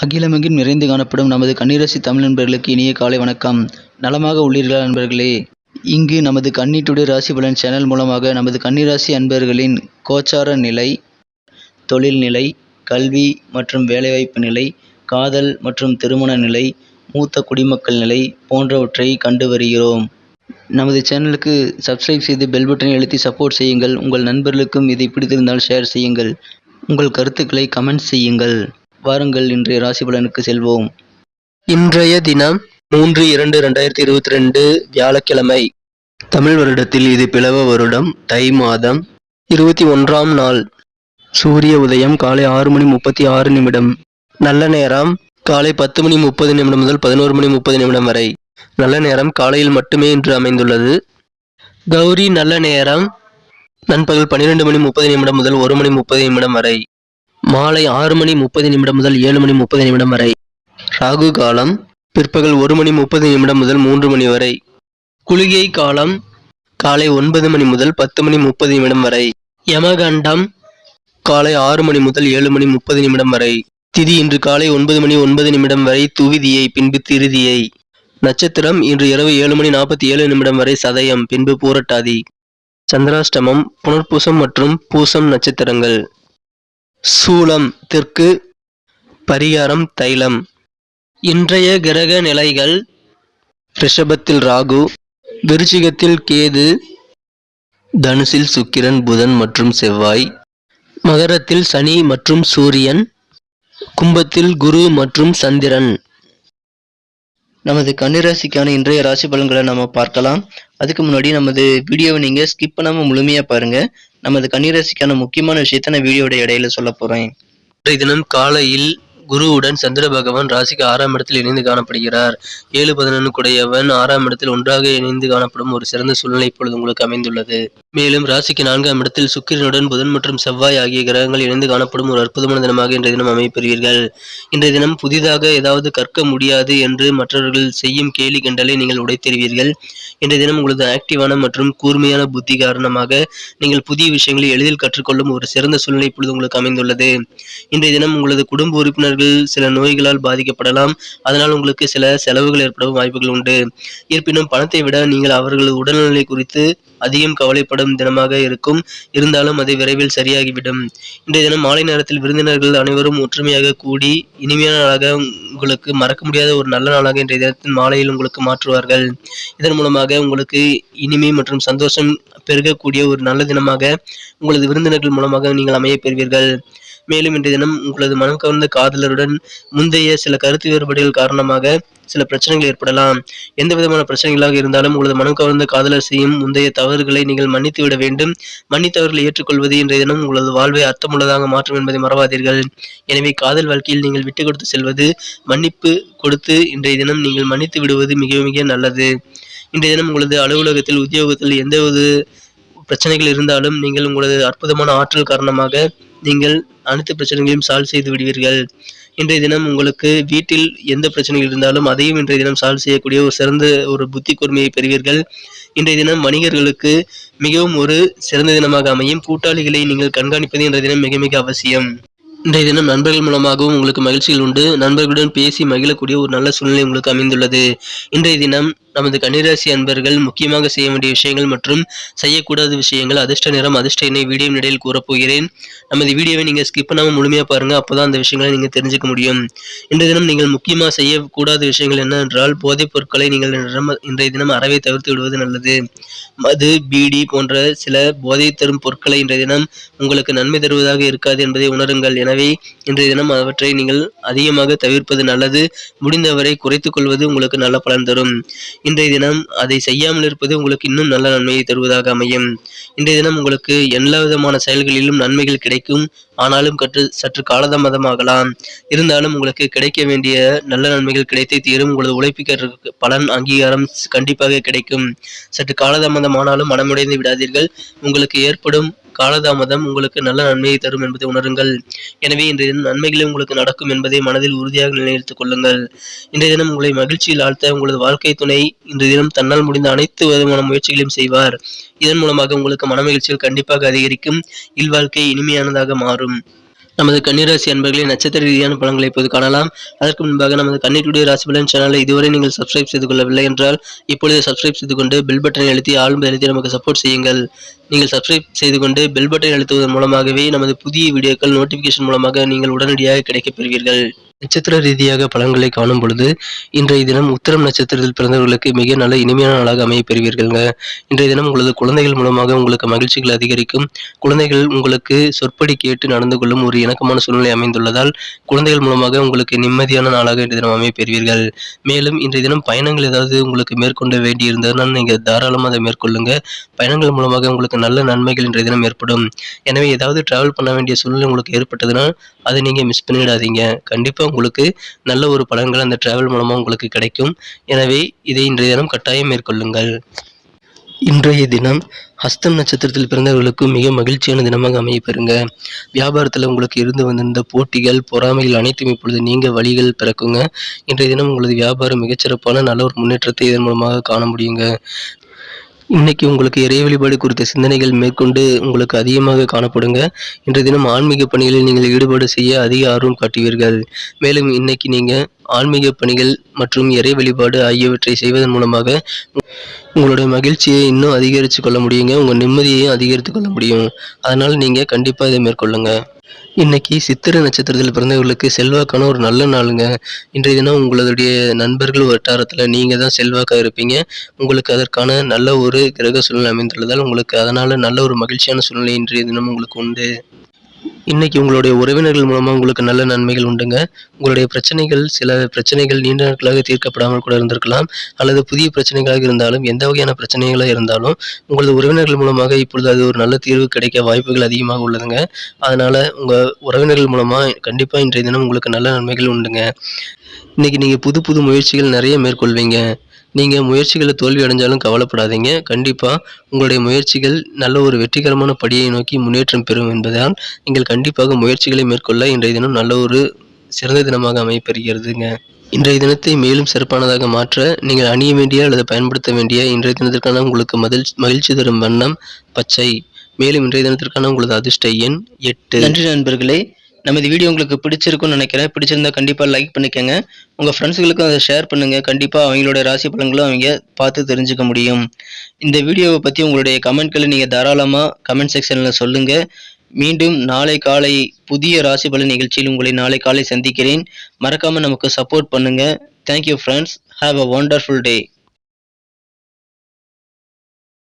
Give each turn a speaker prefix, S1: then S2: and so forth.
S1: அகிலமெங்கும் நிறைந்து காணப்படும் நமது கன்னிராசி தமிழ் நண்பர்களுக்கு இனிய காலை வணக்கம். நலமாக உள்ளீர்களா நண்பர்களே? இங்கு நமது கன்னி டுடே ராசி பலன் சேனல் மூலமாக நமது கன்னிராசி அன்பர்களின் கோச்சார நிலை, தொழில் நிலை, கல்வி மற்றும் வேலைவாய்ப்பு நிலை, காதல் மற்றும் திருமண நிலை, மூத்த குடிமக்கள் நிலை போன்றவற்றை கண்டு வருகிறோம். நமது சேனலுக்கு சப்ஸ்கிரைப் செய்து பெல் பட்டனை அழுத்தி சப்போர்ட் செய்யுங்கள். உங்கள் நண்பர்களுக்கும் இதை பிடித்திருந்தால் ஷேர் செய்யுங்கள். உங்கள் கருத்துக்களை கமெண்ட் செய்யுங்கள். வாருங்கள் இன்றைய ராசி பலனுக்கு செல்வோம்.
S2: இன்றைய தினம் 3/2/2022 வியாழக்கிழமை. தமிழ் வருடத்தில் இது பிளவ வருடம், தை மாதம் 21ஆம் நாள். சூரிய உதயம் காலை 6:36 நல்ல நேரம் காலை 10:30 முதல் 11:30 வரை. நல்ல நேரம் காலையில் மட்டுமே இன்று அமைந்துள்ளது. கௌரி நல்ல நேரம் நண்பகல் 12:30 முதல் 1:30 வரை. மாலை 6:30 முதல் 7:30 வரை. ராகு காலம் பிற்பகல் 1:30 முதல் 3 மணி வரை. குளிகை காலம் காலை 9 மணி முதல் 10:30 வரை. யமகண்டம் காலை 6 மணி முதல் 7:30 வரை. திதி இன்று காலை 9:09 வரை துவிதியை, பின்பு திருதியை. நட்சத்திரம் இன்று இரவு 7:47 வரை சதயம், பின்பு பூரட்டாதி. சந்திராஷ்டமம் புனர்பூசம் மற்றும் பூசம் நட்சத்திரங்கள். சூலம் தெற்கு, பரிகாரம் தைலம். இன்றைய கிரக நிலைகள்: ரிஷபத்தில் ராகு, விருச்சிகத்தில் கேது, தனுசில் சுக்கிரன், புதன் மற்றும் செவ்வாய், மகரத்தில் சனி மற்றும் சூரியன், கும்பத்தில் குரு மற்றும் சந்திரன்.
S1: நமது கன்னிராசிக்கான இன்றைய ராசி பலன்களை நம்ம பார்க்கலாம். அதுக்கு முன்னாடி நமது வீடியோவை நீங்க ஸ்கிப் பண்ணாம முழுமையா பாருங்க. நமது கன்னிராசிக்கான முக்கியமான விஷயத்த நான் வீடியோட இடையில சொல்ல போறேன்.
S2: இன்றைய தினம் காலையில் குருவுடன் சந்திர பகவான் ராசிக்கு 6ஆம் இடத்தில் இணைந்து காணப்படுகிறார். 7-11 குடையவன் 6ஆம் இடத்தில் ஒன்றாக இணைந்து காணப்படும் ஒரு சிறந்த சூழ்நிலை இப்பொழுது உங்களுக்கு அமைந்துள்ளது. மேலும் ராசிக்கு 4ஆம் இடத்தில் சுக்கிரனுடன் புதன் மற்றும் செவ்வாய் ஆகிய கிரகங்கள் இணைந்து காணப்படும் ஒரு அற்புதமான தினமாக இன்றைய தினம் அமைப்பெறுவீர்கள். இன்றைய தினம் புதிதாக ஏதாவது கற்க முடியாது என்று மற்றவர்கள் செய்யும் கேலி கிண்டலை நீங்கள் உடைத்தெறிவீர்கள். இன்றைய தினம் உங்களது ஆக்டிவான மற்றும் கூர்மையான புத்தி காரணமாக நீங்கள் புதிய விஷயங்களை எளிதில் கற்றுக்கொள்ளும் ஒரு சிறந்த சூழ்நிலை இப்பொழுது உங்களுக்கு அமைந்துள்ளது. இன்றைய தினம் உங்களது குடும்ப உறுப்பினர்கள் சில நோய்களால் பாதிக்கப்படலாம். அதனால் உங்களுக்கு சில செலவுகள் ஏற்படவும் வாய்ப்புகள் உண்டு. இருப்பினும் பணத்தை விட நீங்கள் அவர்களது உடல்நிலை குறித்து அதிகம் கவலைப்படும் தினமாக இருக்கும். இருந்தாலும் அது விரைவில் சரியாகிவிடும். இன்றைய தினம் மாலை நேரத்தில் விருந்தினர்கள் அனைவரும் ஒற்றுமையாக கூடி இனிமையான நாளாக, உங்களுக்கு மறக்க முடியாத ஒரு நல்ல நாளாக இன்றைய தினத்தின் மாலையில் உங்களுக்கு மாற்றுவார்கள். இதன் மூலமாக உங்களுக்கு இனிமை மற்றும் சந்தோஷம் பெருகக்கூடிய ஒரு நல்ல தினமாக உங்களது விருந்தினர்கள் மூலமாக நீங்கள் அமைய பெறுவீர்கள். மேலும் இன்றைய தினம் உங்களது மனம் கவர்ந்த காதலருடன் முந்தைய சில கருத்து வேறுபாடுகள் காரணமாக சில பிரச்சனைகள் ஏற்படலாம். எந்த விதமான பிரச்சனைகளாக இருந்தாலும் உங்களது மனம் கவர்ந்த காதலர் செய்யும் முந்தைய தவறுகளை நீங்கள் மன்னித்து விட வேண்டும். மன்னித்தவர்களை ஏற்றுக்கொள்வது இன்றைய தினம் உங்களது வாழ்வை அர்த்தமுள்ளதாக மாற்றும் என்பதை மறவாதீர்கள். எனவே காதல் வாழ்க்கையில் நீங்கள் விட்டு கொடுத்து செல்வது, மன்னிப்பு கொடுத்து இன்றைய தினம் நீங்கள் மன்னித்து விடுவது மிக மிக நல்லது. இன்றைய தினம் உங்களது அலுவலகத்தில், உத்தியோகத்தில் எந்தவது பிரச்சனைகள் இருந்தாலும் நீங்கள் உங்களது அற்புதமான ஆற்றல் காரணமாக நீங்கள் அனைத்து பிரச்சனைகளையும் சால்வ் செய்து விடுவீர்கள். இன்றைய தினம் உங்களுக்கு வீட்டில் எந்த பிரச்சனைகள் இருந்தாலும் அதையும் இன்றைய தினம் சால்வ் செய்யக்கூடிய ஒரு சிறந்த ஒரு புத்தி கூர்மையை பெறுவீர்கள். இன்றைய தினம் வணிகர்களுக்கு மிகவும் ஒரு சிறந்த தினமாக அமையும். கூட்டாளிகளை நீங்கள் கண்காணிப்பது இன்றைய தினம் மிக மிக அவசியம். இன்றைய தினம் நண்பர்கள் மூலமாகவும் உங்களுக்கு மகிழ்ச்சிகள் உண்டு. நண்பர்களுடன் பேசி மகிழக்கூடிய ஒரு நல்ல சூழ்நிலை உங்களுக்கு அமைந்துள்ளது. இன்றைய தினம் நமது கன்னிராசி அன்பர்கள் முக்கியமாக செய்ய வேண்டிய விஷயங்கள் மற்றும் செய்யக்கூடாத விஷயங்கள், அதிர்ஷ்ட நிறம், அதிர்ஷ்ட எண்ணை வீடியோ இடையில் கூறப்போகிறேன். நமது வீடியோவை நீங்கள் ஸ்கிப் பண்ணாமல் முழுமையாக பாருங்க. அப்போதான் அந்த விஷயங்களை நீங்கள் தெரிஞ்சுக்க முடியும். இன்றைய தினம் நீங்கள் முக்கியமாக செய்யக்கூடாத விஷயங்கள் என்னவென்றால், போதைப் பொருட்களை நீங்கள் இன்றைய தினம் அறவே தவிர்த்து விடுவது நல்லது. மது, பீடி போன்ற சில போதை தரும் பொருட்களை இன்றைய தினம் உங்களுக்கு நன்மை தருவதாக இருக்காது என்பதை உணருங்கள். எனவே இன்றைய தினம் அவற்றை நீங்கள் அதிகமாக தவிர்ப்பது நல்லது. முடிந்தவரை குறைத்துக் கொள்வது உங்களுக்கு நல்ல பலன் தரும். இன்றைய தினம் அதை செய்யாமல் இருப்பது உங்களுக்கு இன்னும் நல்ல நன்மையை தருவதாக அமையும். இன்றைய தினம் உங்களுக்கு எல்லா விதமான செயல்களிலும் நன்மைகள் கிடைக்கும். ஆனாலும் சற்று காலதாமதமாகலாம். இருந்தாலும் உங்களுக்கு கிடைக்க வேண்டிய நல்ல நன்மைகள் கிடைத்தே தீரும். உங்களது உழைப்புக்கு பலன், அங்கீகாரம் கண்டிப்பாக கிடைக்கும். சற்று காலதாமதமானாலும் மனமுடைந்து விடாதீர்கள். உங்களுக்கு ஏற்படும் காலதாமதம் உங்களுக்கு நல்ல நன்மையை தரும் என்பதை உணருங்கள். எனவே இன்றைய தினம் நன்மைகளே உங்களுக்கு நடக்கும் என்பதை மனதில் உறுதியாக நிலைநிறுத்திக் கொள்ளுங்கள். இன்றைய தினம் உங்களை மகிழ்ச்சியில் ஆழ்த்த உங்களது வாழ்க்கை துணை இன்றைய தினம் தன்னால் முடிந்த அனைத்து விதமான முயற்சிகளையும் செய்வார். இதன் மூலமாக உங்களுக்கு மனமகிழ்ச்சிகள் கண்டிப்பாக அதிகரிக்கும். இல்வாழ்க்கை இனிமையானதாக மாறும். நமது கன்னிராசி அன்பர்களே, நட்சத்திர ரீதியான பலன்களை இப்போது காணலாம். அதற்கு முன்பாக நமது கன்னி டுடே ராசி பலன் சேனலை இதுவரை நீங்கள் சப்ஸ்கிரைப் செய்து கொள்ளவில்லை என்றால் இப்பொழுது சப்ஸ்கிரைப் செய்து கொண்டு பெல் பட்டனை அழுத்தி ஆல் அழுத்தி நமக்கு சப்போர்ட் செய்யுங்கள். நீங்கள் சப்ஸ்கிரைப் செய்து கொண்டு பெல் பட்டனை அழுத்துவதன் மூலமாகவே நமது புதிய வீடியோக்கள் நோட்டிபிகேஷன் மூலமாக நீங்கள் உடனடியாக கிடைக்கப் பெறுவீர்கள். நட்சத்திர ரீதியாக பலன்களை காணும் பொழுது இன்றைய தினம் உத்திரம் நட்சத்திரத்தில் பிறந்தவர்களுக்கு மிக நல்ல இனிமையான நாளாக அமைய பெறுவீர்கள்ங்க. இன்றைய தினம் உங்களது குழந்தைகள் மூலமாக உங்களுக்கு மகிழ்ச்சிகள் அதிகரிக்கும். குழந்தைகள் உங்களுக்கு சொற்படி கேட்டு நடந்து கொள்ளும் ஒரு இணக்கமான சூழ்நிலை அமைந்துள்ளதால் குழந்தைகள் மூலமாக உங்களுக்கு நிம்மதியான நாளாக இன்றைய தினம் அமைய பெறுவீர்கள். மேலும் இன்றைய தினம் பயணங்கள் ஏதாவது உங்களுக்கு மேற்கொள்ள வேண்டியிருந்ததுனால் நீங்கள் தாராளமாக அதை மேற்கொள்ளுங்க. பயணங்கள் மூலமாக உங்களுக்கு நல்ல நன்மைகள் இன்றைய தினம் ஏற்படும். எனவே ஏதாவது டிராவல் பண்ண வேண்டிய சூழ்நிலை உங்களுக்கு ஏற்பட்டதுனால் அதை நீங்கள் மிஸ் பண்ணிடாதீங்க. கண்டிப்பாக உங்களுக்கு நல்ல ஒரு பலன்கள் அந்த டிராவல் மூலமாக உங்களுக்கு கிடைக்கும். எனவே இதை இன்றைய தினம் கட்டாயம் மேற்கொள்ளுங்கள். இன்றைய தினம் ஹஸ்தம் நட்சத்திரத்தில் பிறந்தவர்களுக்கு மிக மகிழ்ச்சியான தினமாக அமைய பெறுங்க. வியாபாரத்தில் உங்களுக்கு இருந்து வந்திருந்த போட்டிகள், பொறாமைகள் அனைத்தும் இப்பொழுது நீங்க வழிகள் பிறக்குங்க. இன்றைய தினம் உங்களது வியாபாரம் மிகச்சிறப்பான நல்ல ஒரு முன்னேற்றத்தை இதன் மூலமாக காண முடியுங்க. இன்னைக்கு உங்களுக்கு இறை வழிபாடு குறித்த சிந்தனைகள் மேற்கொண்டு உங்களுக்கு அதிகமாக காணப்படுங்க. இன்றைய தினம் ஆன்மீக பணிகளில் நீங்கள் ஈடுபாடு செய்ய அதிக ஆர்வம் காட்டுவீர்கள். மேலும் இன்னைக்கு நீங்க ஆன்மீக பணிகள் மற்றும் இறை வழிபாடு ஆகியவற்றை செய்வதன் மூலமாக உங்களுடைய மகிழ்ச்சியை இன்னும் அதிகரித்து கொள்ள முடியுங்க. உங்கள் நிம்மதியையும் அதிகரித்து கொள்ள முடியும். அதனால் நீங்கள் கண்டிப்பாக இதை மேற்கொள்ளுங்க. இன்னைக்கு சித்திரை நட்சத்திரத்தில் பிறந்தவர்களுக்கு செல்வாக்கான ஒரு நல்ல நாளுங்க. இன்றைய தினம் உங்களுடைய நண்பர்கள் வட்டாரத்தில் நீங்கள் தான் செல்வாக்காக இருப்பீங்க. உங்களுக்கு அதற்கான நல்ல ஒரு கிரக சூழ்நிலை அமைந்துள்ளதால் உங்களுக்கு அதனால் நல்ல ஒரு மகிழ்ச்சியான சூழ்நிலை இன்றைய தினம் உங்களுக்கு உண்டு. இன்னைக்கு உங்களுடைய உறவினர்கள் மூலமாக உங்களுக்கு நல்ல நன்மைகள் உண்டுங்க. உங்களுடைய சில பிரச்சனைகள் நீண்ட நாட்களாக தீர்க்கப்படாமல் கூட இருந்திருக்கலாம். அல்லது புதிய பிரச்சனைகளாக இருந்தாலும் எந்த வகையான பிரச்சனைகளாக இருந்தாலும் உங்களது உறவினர்கள் மூலமாக இப்பொழுது அது ஒரு நல்ல தீர்வு கிடைக்க வாய்ப்புகள் அதிகமாக உள்ளதுங்க. அதனால உங்கள் உறவினர்கள் மூலமாக கண்டிப்பாக இன்றைய தினம் உங்களுக்கு நல்ல நன்மைகள் உண்டுங்க. இன்னைக்கு நீங்கள் புது புது முயற்சிகள் நிறைய மேற்கொள்வீங்க. நீங்கள் முயற்சிகளை தோல்வி அடைஞ்சாலும் கவலைப்படாதீங்க. கண்டிப்பாக உங்களுடைய முயற்சிகள் நல்ல ஒரு வெற்றிகரமான படியை நோக்கி முன்னேற்றம் பெறும் என்பதால் நீங்கள் கண்டிப்பாக முயற்சிகளை மேற்கொள்ள இன்றைய தினம் நல்ல ஒரு சிறந்த தினமாக அமையப்பெறுகிறதுங்க. இன்றைய தினத்தை மேலும் சிறப்பானதாக மாற்ற நீங்கள் அணிய வேண்டிய அல்லது பயன்படுத்த வேண்டிய இன்றைய தினத்திற்கான உங்களுக்கு மகிழ்ச்சி தரும் வண்ணம் பச்சை. மேலும் இன்றைய தினத்திற்கான உங்களது அதிர்ஷ்ட எண் 8.
S1: நன்றி நண்பர்களே. நமது வீடியோ உங்களுக்கு பிடிச்சிருக்கும்னு நினைக்கிறேன். பிடிச்சிருந்தா கண்டிப்பாக லைக் பண்ணிக்கோங்க. உங்கள் ஃப்ரெண்ட்ஸுகளுக்கும் அதை ஷேர் பண்ணுங்கள். கண்டிப்பாக அவங்களோட ராசி பலன்களும் அவங்க பார்த்து தெரிஞ்சுக்க முடியும். இந்த வீடியோவை பற்றி உங்களுடைய கமெண்ட்களை நீங்கள் தாராளமாக கமெண்ட் செக்ஷனில் சொல்லுங்கள். மீண்டும் நாளை காலை புதிய ராசி பலன் நிகழ்ச்சியில் உங்களை நாளை காலை சந்திக்கிறேன். மறக்காமல் நமக்கு சப்போர்ட் பண்ணுங்கள். Thank you friends. Have a wonderful day.